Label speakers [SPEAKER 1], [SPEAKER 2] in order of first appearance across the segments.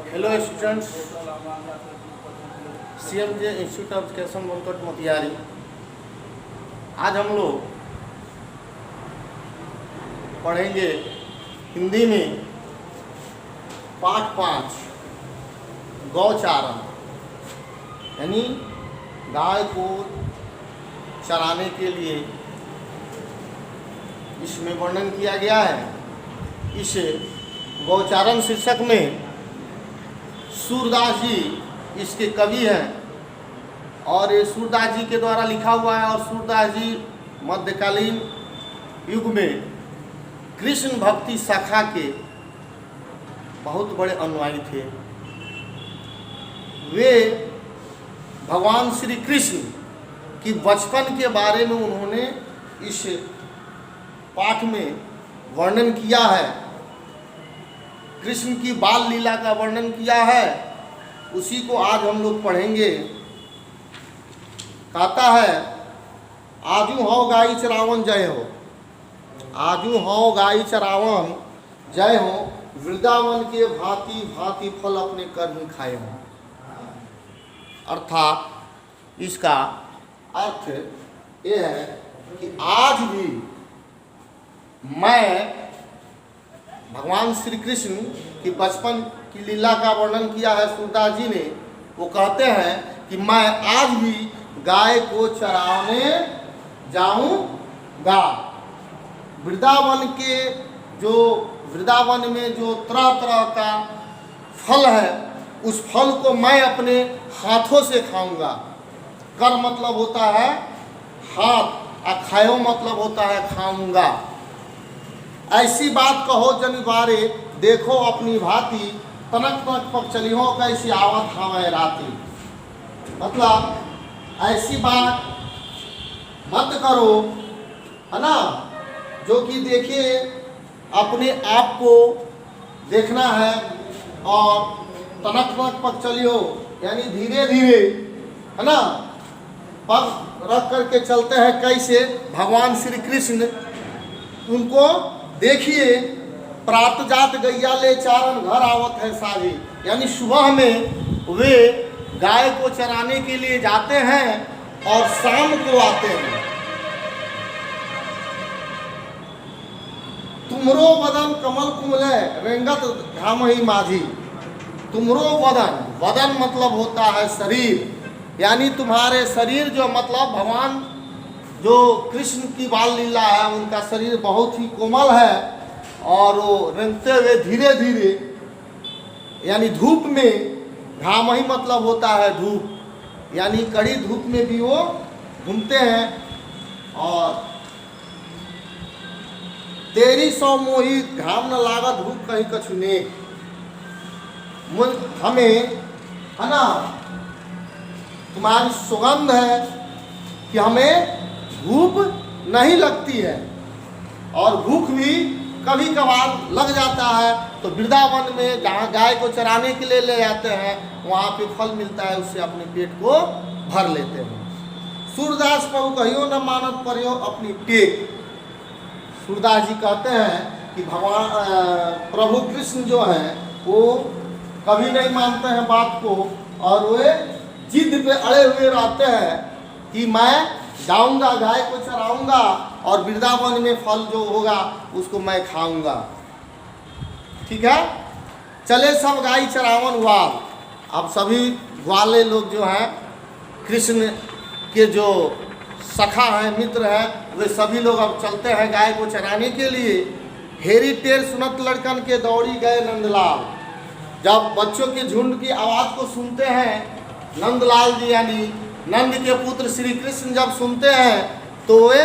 [SPEAKER 1] Hello students, CMJ institute of education Bankot Motihari. आज हम लोग पढ़ेंगे हिंदी में पाठ 5 गौचारण, यानी गाय को चराने के लिए इसमें वर्णन किया गया है। इस गौचारण शीर्षक में सूरदास जी इसके कवि हैं और ये सूरदास जी के द्वारा लिखा हुआ है। और सूरदास जी मध्यकालीन युग में कृष्ण भक्ति शाखा के बहुत बड़े अनुयायी थे। वे भगवान श्री कृष्ण की बचपन के बारे में उन्होंने इस पाठ में वर्णन किया है। कृष्ण की बाल लीला का वर्णन किया है, उसी को आज हम लोग पढ़ेंगे। कहता है, आजू हो गाई चरावन जय हो, आजू हो गाई चरावन जय हो, वृंदावन के भांति भांति फल अपने कर्म खाए हो। अर्थात इसका अर्थ ये है कि आज भी मैं भगवान श्री कृष्ण की बचपन की लीला का वर्णन किया है सूरदास जी ने। वो कहते हैं कि मैं आज भी गाय को चराने जाऊंगा। वृंदावन में जो तरह तरह का फल है, उस फल को मैं अपने हाथों से खाऊंगा। कर मतलब होता है हाथ, और खायो मतलब होता है खाऊंगा। ऐसी बात कहो जनिवारे, देखो अपनी भांति, तनक तनक पक चली हो कैसी आवत हमें राती। मतलब ऐसी बात मत करो, है ना, जो कि देखिए अपने आप को देखना है। और तनक तनक पक चली हो यानी धीरे धीरे, है ना, पग रख करके चलते हैं कैसे भगवान श्री कृष्ण। उनको देखिए, प्रात जात गैया ले चारण घर आवत है साझी, यानी सुबह में वे गाय को चराने के लिए जाते हैं और शाम को आते हैं। तुमरो बदन कमल कुमले रेंगत घाम ही माझी। तुमरो बदन, बदन मतलब होता है शरीर, यानी तुम्हारे शरीर, जो मतलब भगवान जो कृष्ण की बाल लीला है, उनका शरीर बहुत ही कोमल है और वो रेंगते हुए धीरे धीरे, यानी धूप में, घाम ही मतलब होता है धूप, यानी कड़ी धूप में भी वो घूमते हैं। और तेरी सौ मोही घाम न लागत धूप कहीं कछुने। हमें, है ना, तुम्हारी सुगंध है कि हमें भूख नहीं लगती है, और भूख भी कभी कभार लग जाता है। तो वृंदावन में जहाँ गाय को चराने के लिए ले जाते हैं, वहाँ पे फल मिलता है, उससे अपने पेट को भर लेते हैं। सूरदास प्रभु कहियो न मानत परियो अपनी टेक। सूरदास जी कहते हैं कि भगवान प्रभु कृष्ण जो हैं वो कभी नहीं मानते हैं बात को, और वे जिद पे अड़े हुए रहते हैं कि मैं जाऊंगा, गाय को चराऊंगा और वृंदावन में फल जो होगा उसको मैं खाऊंगा। ठीक है, चले सब गाय चरावन वाल। अब सभी ग्वाले लोग जो हैं, कृष्ण के जो सखा हैं, मित्र हैं, वे सभी लोग अब चलते हैं गाय को चराने के लिए। हेरी टेर सुनत लड़कन के दौड़ी गए नंदलाल। जब बच्चों के झुंड की आवाज़ को सुनते हैं, नंदलाल जी यानी नंद के पुत्र श्री कृष्ण जब सुनते हैं, तो वे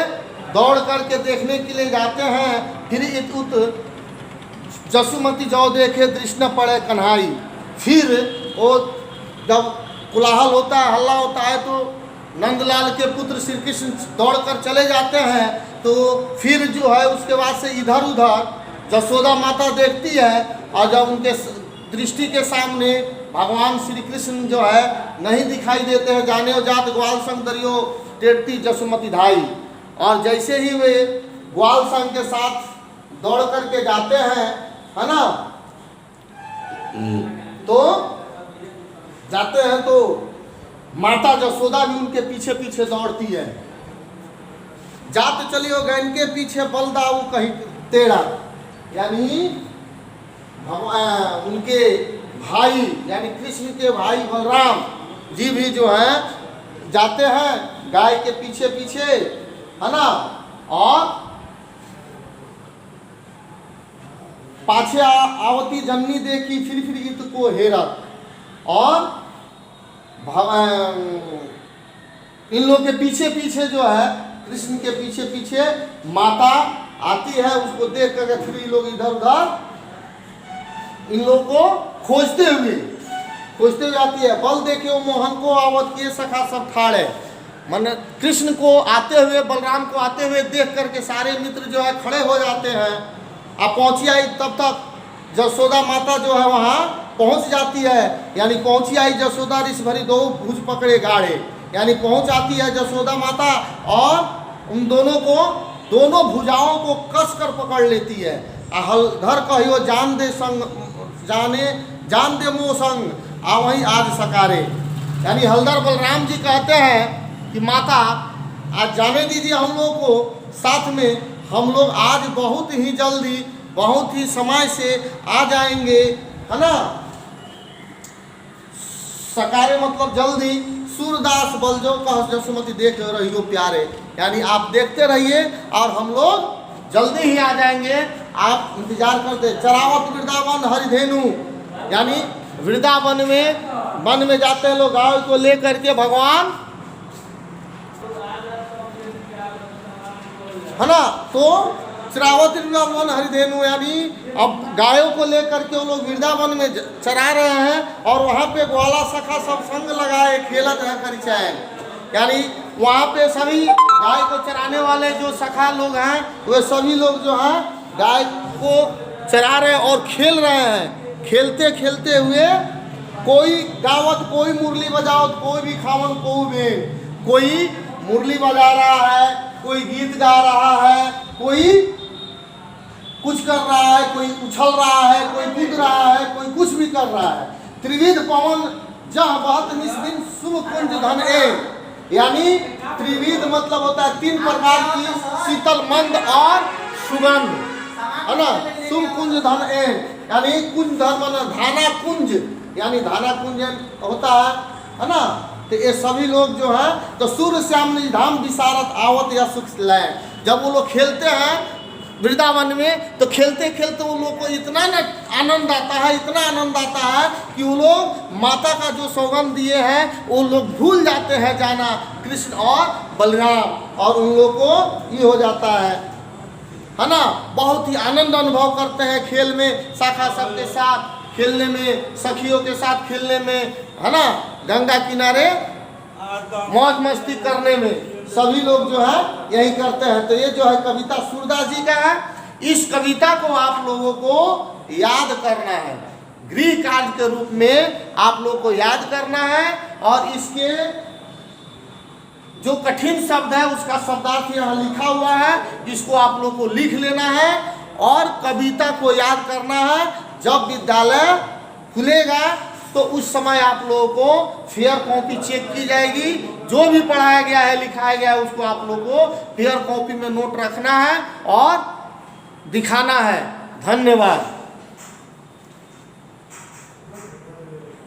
[SPEAKER 1] दौड़ करके देखने के लिए जाते हैं। फिर इतुत जसुमती जौ देखे दृष्टि न पड़े कन्हाई। फिर वो जब कोलाहल होता है, हल्ला होता है, तो नंदलाल के पुत्र श्री कृष्ण दौड़ कर चले जाते हैं। तो फिर जो है उसके बाद से इधर उधर जसोदा माता देखती है, और जब उनके दृष्टि के सामने भगवान श्री कृष्ण जो है नहीं दिखाई देते हैं, जाने और जात ग्वाल संग दरियो टेरती जसुमती धाई। और जैसे ही वे ग्वाल संग के साथ दौड़ करके जाते हैं, है ना, तो जाते हैं तो माता जसोदा भी उनके पीछे पीछे दौड़ती है। जाते चली हो गए इनके पीछे बलदाऊ कहीं तेरा, यानी भगवान उनके भाई यानी कृष्ण के भाई बलराम जी भी जो है जाते हैं गाय के पीछे पीछे, है ना। और पाछे आवती जननी देखी फिर इत को हेरत, और इन लोग के पीछे पीछे जो है कृष्ण के पीछे पीछे माता आती है, उसको देख करके फिर ये लोग इधर उधर इन लोग को खोजते हुए आती है। बल देखे वो मोहन को आवत किए सखा सब ठाड़े, माने कृष्ण को आते हुए बलराम को आते हुए देख करके सारे मित्र जो है खड़े हो जाते हैं। अब पहुंची आई तब तक जसोदा माता जो है वहाँ पहुंच जाती है, यानी पहुंची आई जसोदा रिस भरी दो भुज पकड़े गाड़े, यानी पहुंच आती है जसोदा माता और उन दोनों भुजाओं को कस कर पकड़ लेती है। हलधर कहियो जान दे मोह संग आ वहीं आज सकारे, यानी हलधर बलराम जी कहते हैं कि माता आज जाने दीजिए हम लोग को साथ में, हम लोग आज बहुत ही जल्दी बहुत ही समय से आ जाएंगे, है ना। सकारे मतलब जल्दी, सूरदास बलजो कह जसुमती देख रहियो प्यारे, यानी आप देखते रहिए और हम लोग जल्दी ही आ जाएंगे, आप इंतजार करते। चरावत वृंदावन हरिधेनु, यानी वृंदावन में वन में जाते हैं लोग गाय को लेकर के भगवान, है ना। तो चरावत वृंदावन हरिधेनु, यानी अब गायों को लेकर के वो लोग वृंदावन में चरा रहे हैं और वहाँ पे ग्वाला सखा सब संग लगाए खेलत है परिचय, यानी वहाँ पे सभी गाय को चराने वाले जो सखा लोग हैं वे सभी लोग जो हैं गाय को चरा रहे हैं और खेल रहे हैं। खेलते खेलते हुए कोई गावत, कोई मुरली बजावत, कोई भी खावन कोई मुरली बजा रहा है, कोई गीत गा रहा है, कोई कुछ कर रहा है, कोई उछल रहा है, कोई कूद रहा है, कोई कुछ भी कर रहा है। त्रिविध पवन जहाँ बहुत निस्दिन शुभ कुंज धन ए, यानी त्रिविध मतलब होता है तीन प्रकार की शीतल मंद और सुगंध, है ना। शुभ कुंज धन ए, यानी कुंज धन माना धाना कुंज, यानी धाना कुंज होता है ना। तो ये सभी लोग जो है तो सूर्य श्याम निज धाम विशारत आवत या सुख लय, जब वो लोग खेलते हैं वृंदावन में तो खेलते खेलते वो लोग को इतना आनंद आता है, इतना आनंद आता है कि वो लोग माता का जो सौगंध दिए हैं वो लोग भूल जाते हैं जाना कृष्ण और बलराम, और उन लोग को ये हो जाता है ना। बहुत ही आनंद अनुभव करते हैं खेल में, शाखा सबके साथ खेलने में, सखियों के साथ खेलने में, है ना। गंगा किनारे मौज मस्ती करने में सभी लोग जो है यही करते हैं। तो ये जो है कविता सूरदास जी का है, इस कविता को आप लोगों को याद करना है, गृह कार्य के रूप में आप लोग को याद करना है, और इसके जो कठिन शब्द है उसका शब्दार्थ यहाँ लिखा हुआ है, इसको आप लोग को लिख लेना है और कविता को याद करना है। जब विद्यालय खुलेगा तो उस समय आप लोगों को फेयर कॉपी चेक की जाएगी, जो भी पढ़ाया गया है लिखाया गया है उसको आप लोगों को फेयर कॉपी में नोट रखना है और दिखाना है। धन्यवाद।